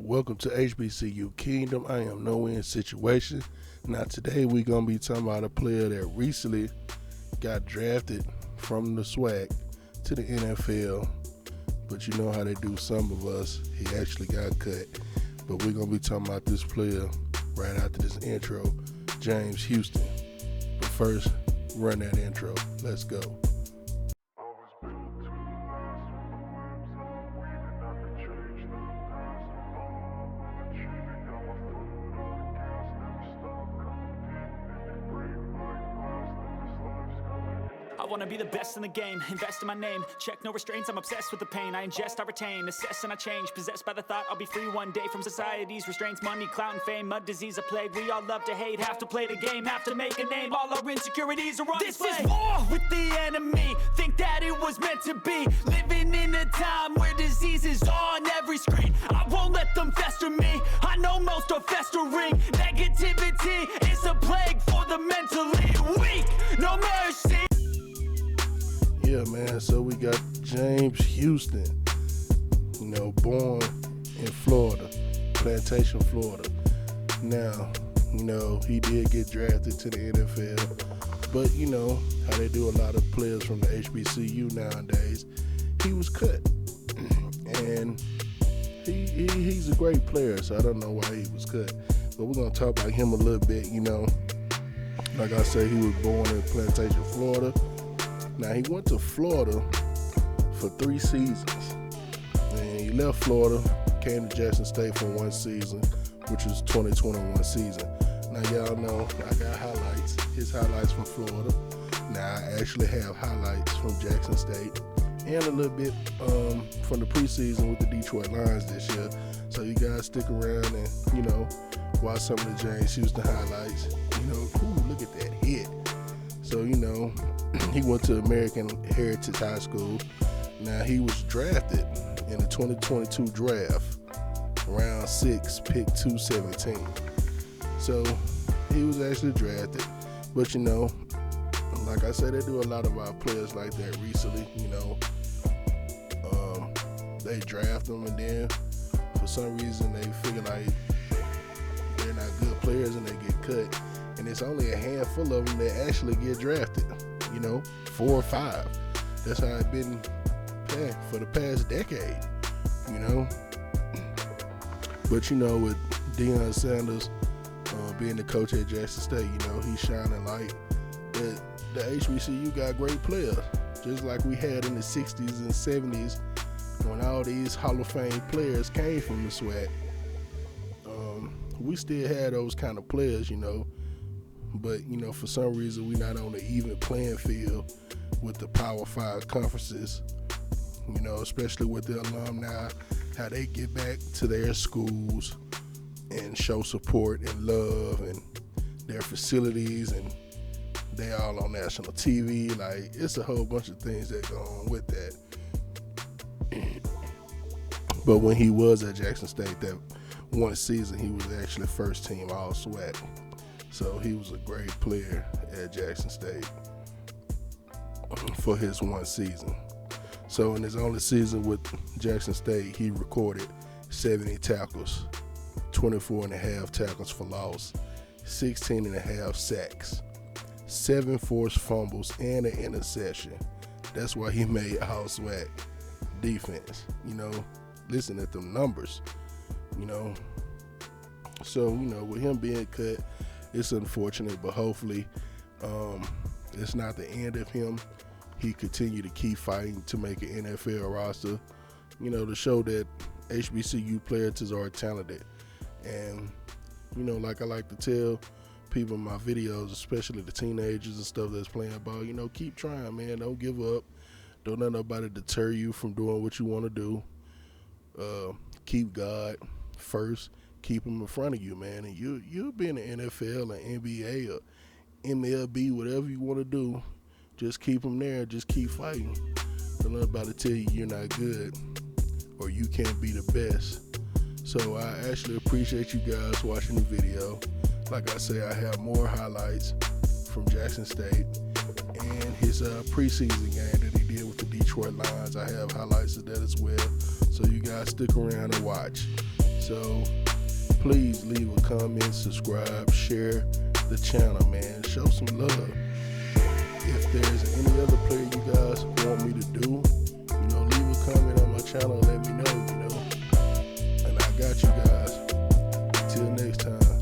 Welcome to HBCU Kingdom. I am no-win situation. Now today we're going to be talking about a player that recently got drafted from the SWAC to the NFL. But you know how they do some of us. He actually got cut. But we're going to be talking about this player right after this intro, James Houston. But first, run that intro. Let's go. I wanna be the best in the game, invest in my name, check no restraints, I'm obsessed with the pain, I ingest, I retain, assess and I change, possessed by the thought I'll be free one day from society's restraints, money, clout and fame, mud, disease, a plague, we all love to hate, have to play the game, have to make a name, all our insecurities are on display. This is war with the enemy, think that it was meant to be, living in a time where disease is on every screen, I won't let them fester me, I know most are festering, negativity is a plague for the mentally weak, no mercy. Yeah, man, so we got James Houston, born in Florida, Plantation, Florida. Now, he did get drafted to the NFL, but how they do a lot of players from the HBCU nowadays, he was cut. And he's a great player, so I don't know why he was cut. But we're going to talk about him a little bit, Like I said, he was born in Plantation, Florida. Now, he went to Florida for 3 seasons, and he left Florida, came to Jackson State for 1 season, which was 2021 season. Now, y'all know I got his highlights from Florida. Now, I actually have highlights from Jackson State and a little bit from the preseason with the Detroit Lions this year. So you guys stick around and, watch some of the James Houston highlights. Ooh, look at that hit. So, he went to American Heritage High School. Now, he was drafted in the 2022 draft, round 6, pick 217. So, he was actually drafted. But, like I said, they do a lot of our players like that recently, They draft them, and then for some reason they figure like they're not good players and they get cut. And it's only a handful of them that actually get drafted, 4 or 5. That's how it's been for the past decade, But, with Deion Sanders being the coach at Jackson State, he's shining light that the HBCU got great players, just like we had in the 60s and 70s when all these Hall of Fame players came from the SWAC. We still had those kind of players, But, for some reason, we're not on the even playing field with the Power 5 conferences, especially with the alumni, how they get back to their schools and show support and love and their facilities, and they all on national TV. Like, it's a whole bunch of things that go on with that. But when he was at Jackson State, that 1 season, he was actually first team all SWAC. So he was a great player at Jackson State for his 1 season. So in his only season with Jackson State, he recorded 70 tackles, 24.5 tackles for loss, 16.5 sacks, 7 forced fumbles, and an interception. That's why he made all SWAC defense. Listen at them numbers, So, with him being cut, it's unfortunate, but hopefully it's not the end of him. He continued to keep fighting to make an NFL roster, to show that HBCU players are talented. And, like I like to tell people in my videos, especially the teenagers and stuff that's playing ball, keep trying, man. Don't give up. Don't let nobody deter you from doing what you want to do. Keep God first. Keep them in front of you, man, and you'll be in the NFL or NBA or MLB, whatever you want to do. Just keep them there. Just keep fighting. Don't let nobody tell you you're not good or you can't be the best. So I actually appreciate you guys watching the video. Like I say, I have more highlights from Jackson State and his preseason game that he did with the Detroit Lions. I have highlights of that as well. So you guys stick around and watch. So please leave a comment, subscribe, share the channel, man. Show some love. If there's any other player you guys want me to do, leave a comment on my channel and let me know, and I got you guys. Till next time.